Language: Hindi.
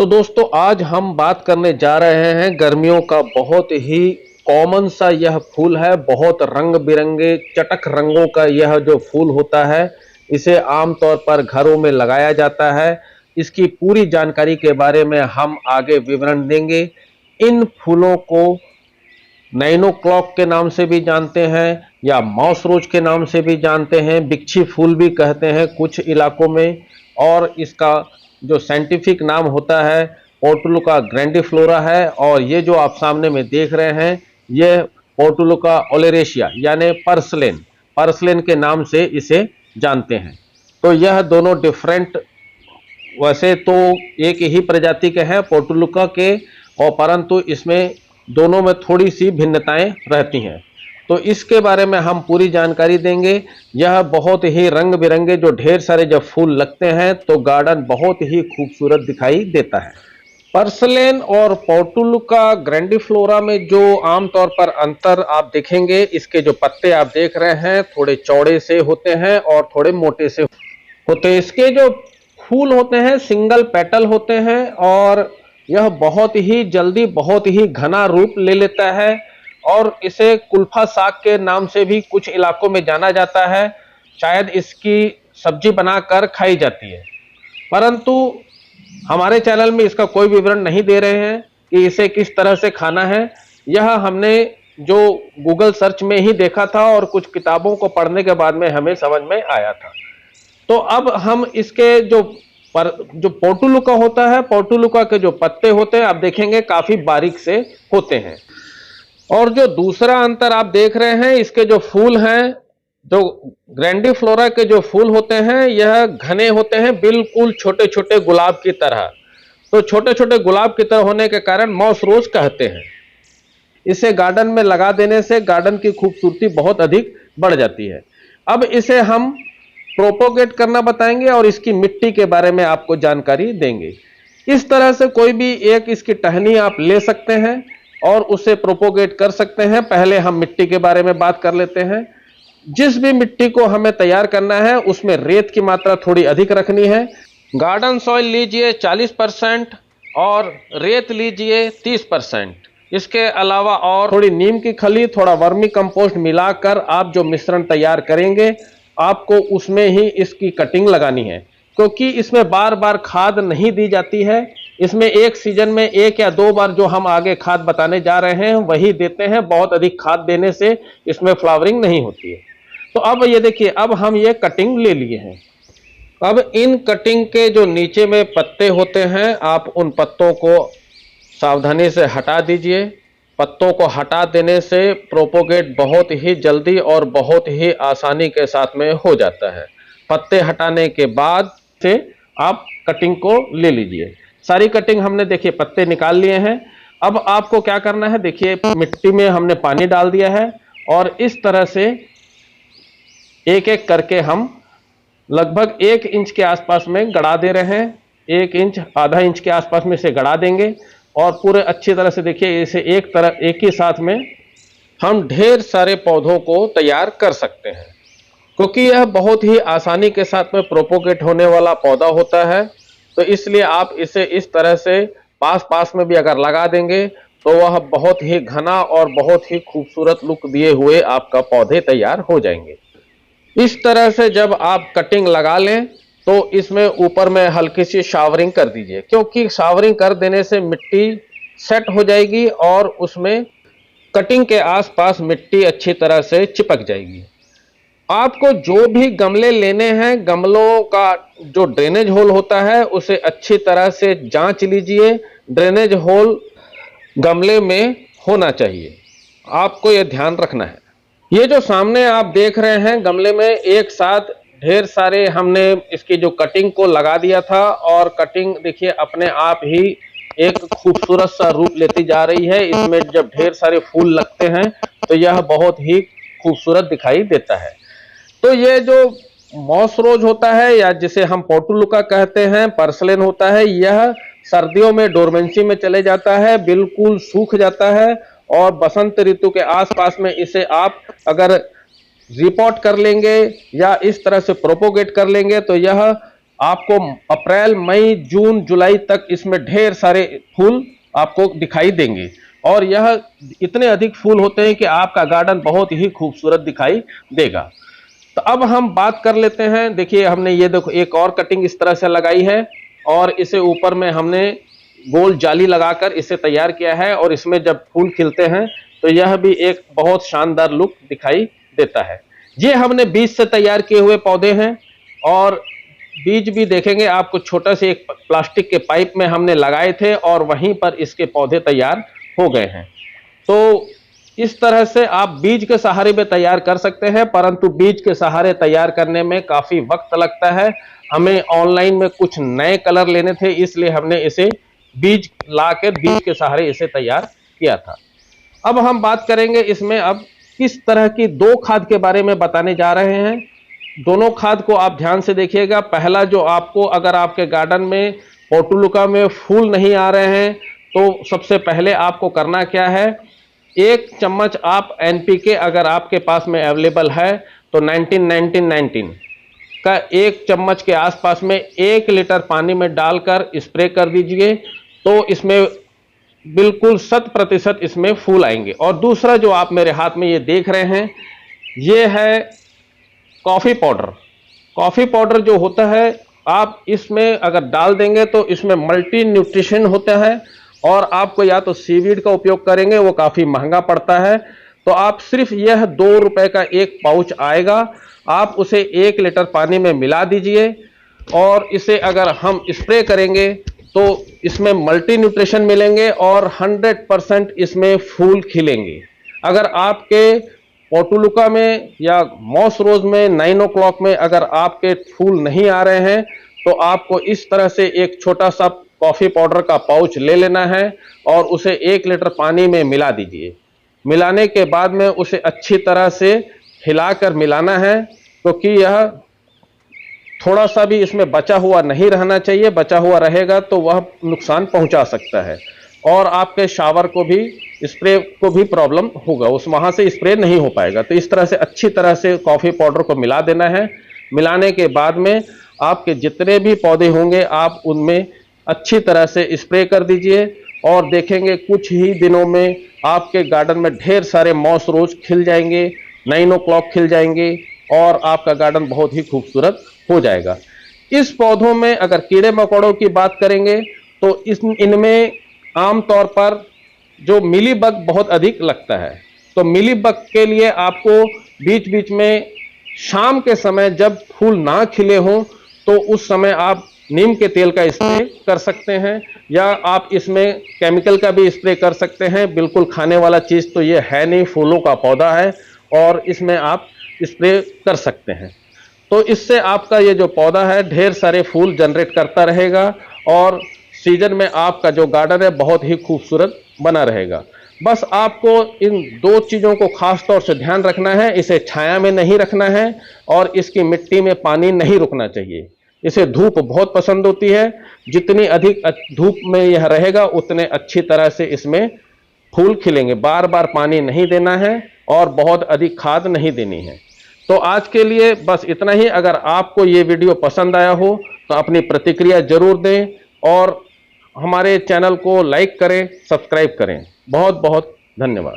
दोस्तों आज हम बात करने जा रहे हैं गर्मियों का बहुत ही कॉमन सा यह फूल है। बहुत रंग बिरंगे चटक रंगों का यह जो फूल होता है इसे आमतौर पर घरों में लगाया जाता है। इसकी पूरी जानकारी के बारे में हम आगे विवरण देंगे। इन फूलों को नैनो क्लॉक के नाम से भी जानते हैं या मॉस रोज के नाम से भी जानते हैं, बिच्छी फूल भी कहते हैं कुछ इलाकों में। और इसका जो साइंटिफिक नाम होता है पोर्टुलुका ग्रैंडिफ्लोरा है। और ये जो आप सामने में देख रहे हैं ये पोर्टुलुका ओलेरेशिया यानी पर्सलेन के नाम से इसे जानते हैं। तो यह दोनों डिफरेंट, वैसे तो एक ही प्रजाति के हैं पोर्टुलुका के, और परंतु इसमें दोनों में थोड़ी सी भिन्नताएं रहती हैं। तो इसके बारे में हम पूरी जानकारी देंगे। यह बहुत ही रंग बिरंगे जो ढेर सारे जब फूल लगते हैं तो गार्डन बहुत ही खूबसूरत दिखाई देता है। पर्सलेन और पोर्टुलुका ग्रैंडिफ्लोरा में जो आमतौर पर अंतर आप देखेंगे, इसके जो पत्ते आप देख रहे हैं थोड़े चौड़े से होते हैं और थोड़े मोटे से होते हैं। इसके जो फूल होते हैं सिंगल पेटल होते हैं और यह बहुत ही जल्दी बहुत ही घना रूप ले लेता है और इसे कुल्फा साग के नाम से भी कुछ इलाकों में जाना जाता है। शायद इसकी सब्जी बनाकर खाई जाती है, परंतु हमारे चैनल में इसका कोई विवरण नहीं दे रहे हैं कि इसे किस तरह से खाना है। यह हमने जो गूगल सर्च में ही देखा था और कुछ किताबों को पढ़ने के बाद में हमें समझ में आया था। तो अब हम इसके जो पोर्टुलुका होता है, पोर्टुलुका के जो पत्ते होते हैं आप देखेंगे काफी बारीक से होते हैं। और जो दूसरा अंतर आप देख रहे हैं, इसके जो फूल हैं, जो ग्रैंडिफ्लोरा के जो फूल होते हैं यह घने होते हैं, बिल्कुल छोटे छोटे गुलाब की तरह। तो छोटे छोटे गुलाब की तरह होने के कारण मॉस रोज कहते हैं। इसे गार्डन में लगा देने से गार्डन की खूबसूरती बहुत अधिक बढ़ जाती है। अब इसे हम प्रोपोगेट करना बताएंगे और इसकी मिट्टी के बारे में आपको जानकारी देंगे। इस तरह से कोई भी एक इसकी टहनी आप ले सकते हैं और उसे प्रोपोगेट कर सकते हैं। पहले हम मिट्टी के बारे में बात कर लेते हैं। जिस भी मिट्टी को हमें तैयार करना है उसमें रेत की मात्रा थोड़ी अधिक रखनी है। गार्डन सॉइल लीजिए 40% और रेत लीजिए 30%। इसके अलावा और थोड़ी नीम की खली, थोड़ा वर्मी कंपोस्ट मिलाकर आप जो मिश्रण तैयार करेंगे आपको उसमें ही इसकी कटिंग लगानी है, क्योंकि इसमें बार बार खाद नहीं दी जाती है। इसमें एक सीजन में 1 या 2 बार जो हम आगे खाद बताने जा रहे हैं वही देते हैं। बहुत अधिक खाद देने से इसमें फ्लावरिंग नहीं होती है। तो अब ये देखिए, अब हम ये कटिंग ले लिए हैं। अब इन कटिंग के जो नीचे में पत्ते होते हैं आप उन पत्तों को सावधानी से हटा दीजिए। पत्तों को हटा देने से प्रोपोगेट बहुत ही जल्दी और बहुत ही आसानी के साथ में हो जाता है। पत्ते हटाने के बाद से आप कटिंग को ले लीजिए। सारी कटिंग हमने देखिए पत्ते निकाल लिए हैं। अब आपको क्या करना है, देखिए मिट्टी में हमने पानी डाल दिया है और इस तरह से एक एक करके हम लगभग 1 इंच के आसपास में गड़ा दे रहे हैं। 1 इंच आधा इंच के आसपास में से गड़ा देंगे और पूरे अच्छी तरह से देखिए इसे एक ही साथ में हम ढेर सारे पौधों को तैयार कर सकते हैं, क्योंकि यह बहुत ही आसानी के साथ में प्रोपोगेट होने वाला पौधा होता है। तो इसलिए आप इसे इस तरह से पास पास में भी अगर लगा देंगे तो वह बहुत ही घना और बहुत ही खूबसूरत लुक दिए हुए आपका पौधे तैयार हो जाएंगे। इस तरह से जब आप कटिंग लगा लें तो इसमें ऊपर में हल्की सी शावरिंग कर दीजिए, क्योंकि शावरिंग कर देने से मिट्टी सेट हो जाएगी और उसमें कटिंग के आसपास मिट्टी अच्छी तरह से चिपक जाएगी। आपको जो भी गमले लेने हैं, गमलों का जो ड्रेनेज होल होता है उसे अच्छी तरह से जांच लीजिए। ड्रेनेज होल गमले में होना चाहिए, आपको यह ध्यान रखना है। ये जो सामने आप देख रहे हैं गमले में एक साथ ढेर सारे हमने इसकी जो कटिंग को लगा दिया था और कटिंग देखिए अपने आप ही एक खूबसूरत सा रूप लेती जा रही है। इसमें जब ढेर सारे फूल लगते हैं तो यह बहुत ही खूबसूरत दिखाई देता है। तो ये जो मॉस रोज होता है या जिसे हम पोर्टुलुका कहते हैं, पर्सलेन होता है, यह सर्दियों में डोरमेंसी में चले जाता है, बिल्कुल सूख जाता है और बसंत ऋतु के आसपास में इसे आप अगर रिपोर्ट कर लेंगे या इस तरह से प्रोपोगेट कर लेंगे तो यह आपको अप्रैल, मई, जून, जुलाई तक इसमें ढेर सारे फूल आपको दिखाई देंगे और यह इतने अधिक फूल होते हैं कि आपका गार्डन बहुत ही खूबसूरत दिखाई देगा। तो अब हम बात कर लेते हैं। देखिए हमने ये देखो एक और कटिंग इस तरह से लगाई है और इसे ऊपर में हमने गोल जाली लगाकर इसे तैयार किया है और इसमें जब फूल खिलते हैं तो यह भी एक बहुत शानदार लुक दिखाई देता है। ये हमने बीज से तैयार किए हुए पौधे हैं और बीज भी देखेंगे आपको छोटा से एक प्लास्टिक के पाइप में हमने लगाए थे और वहीं पर इसके पौधे तैयार हो गए हैं। तो इस तरह से आप बीज के सहारे में तैयार कर सकते हैं, परंतु बीज के सहारे तैयार करने में काफी वक्त लगता है। हमें ऑनलाइन में कुछ नए कलर लेने थे, इसलिए हमने इसे बीज लाकर बीज के सहारे इसे तैयार किया था। अब हम बात करेंगे इसमें अब किस तरह की दो खाद के बारे में बताने जा रहे हैं। दोनों खाद को आप ध्यान से देखिएगा। पहला जो आपको, अगर आपके गार्डन में पोर्टुलुका में फूल नहीं आ रहे हैं तो सबसे पहले आपको करना क्या है, 1 चम्मच आप एनपीके अगर आपके पास में अवेलेबल है तो 19-19-19 का 1 चम्मच के आसपास में 1 लीटर पानी में डालकर स्प्रे कर दीजिए, तो इसमें बिल्कुल 100% इसमें फूल आएंगे। और दूसरा जो आप मेरे हाथ में ये देख रहे हैं, ये है कॉफ़ी पाउडर। कॉफ़ी पाउडर जो होता है, आप इसमें अगर डाल देंगे तो इसमें मल्टी न्यूट्रिशन होता है और आपको या तो सीवीड का उपयोग करेंगे, वो काफ़ी महंगा पड़ता है, तो आप सिर्फ यह 2 रुपए का एक पाउच आएगा, आप उसे 1 लीटर पानी में मिला दीजिए और इसे अगर हम स्प्रे करेंगे तो इसमें मल्टी न्यूट्रिशन मिलेंगे और 100% इसमें फूल खिलेंगे। अगर आपके पोर्टुलुका में या मॉस रोज में 9 o'clock में अगर आपके फूल नहीं आ रहे हैं तो आपको इस तरह से एक छोटा सा कॉफ़ी पाउडर का पाउच ले लेना है और उसे 1 लीटर पानी में मिला दीजिए। मिलाने के बाद में उसे अच्छी तरह से हिलाकर मिलाना है, क्योंकि यह थोड़ा सा भी इसमें बचा हुआ नहीं रहना चाहिए। बचा हुआ रहेगा तो वह नुकसान पहुंचा सकता है और आपके शावर को भी, स्प्रे को भी प्रॉब्लम होगा, उस वहाँ से स्प्रे नहीं हो पाएगा। तो इस तरह से अच्छी तरह से कॉफ़ी पाउडर को मिला देना है। मिलाने के बाद में आपके जितने भी पौधे होंगे आप उनमें अच्छी तरह से स्प्रे कर दीजिए और देखेंगे कुछ ही दिनों में आपके गार्डन में ढेर सारे मॉस रोज खिल जाएंगे, 9 o'clock खिल जाएंगे और आपका गार्डन बहुत ही खूबसूरत हो जाएगा। इस पौधों में अगर कीड़े मकोड़ों की बात करेंगे तो इनमें आमतौर पर जो मिलीबग बहुत अधिक लगता है, तो मिलीबग के लिए आपको बीच बीच में शाम के समय जब फूल ना खिले हों तो उस समय आप नीम के तेल का स्प्रे कर सकते हैं या आप इसमें केमिकल का भी स्प्रे कर सकते हैं। बिल्कुल खाने वाला चीज़ तो ये है नहीं, फूलों का पौधा है और इसमें आप स्प्रे कर सकते हैं। तो इससे आपका ये जो पौधा है ढेर सारे फूल जनरेट करता रहेगा और सीजन में आपका जो गार्डन है बहुत ही खूबसूरत बना रहेगा। बस आपको इन 2 चीज़ों को खास तौर से ध्यान रखना है। इसे छाया में नहीं रखना है और इसकी मिट्टी में पानी नहीं रुकना चाहिए। इसे धूप बहुत पसंद होती है, जितनी अधिक धूप में यह रहेगा उतने अच्छी तरह से इसमें फूल खिलेंगे। बार बार पानी नहीं देना है और बहुत अधिक खाद नहीं देनी है। तो आज के लिए बस इतना ही। अगर आपको ये वीडियो पसंद आया हो तो अपनी प्रतिक्रिया जरूर दें और हमारे चैनल को लाइक करें, सब्सक्राइब करें। बहुत बहुत धन्यवाद।